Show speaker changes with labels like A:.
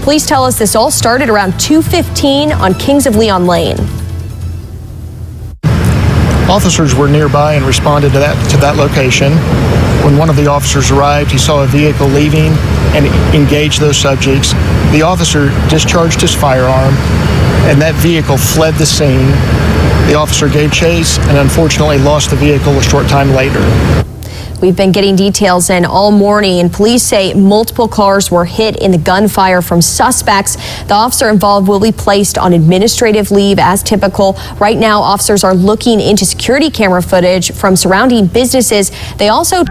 A: Police tell us this all started around 2:15 on Kings of Leon Lane.
B: Officers were nearby and responded to that location. When one of the officers arrived, he saw a vehicle leaving and engaged those subjects. The officer discharged his firearm, and that vehicle fled the scene. The officer gave chase and unfortunately lost the vehicle a short time later.
A: We've been getting details in all morning, and police say multiple cars were hit in the gunfire from suspects. The officer involved will be placed on administrative leave as typical. Right now, officers are looking into security camera footage from surrounding businesses. They also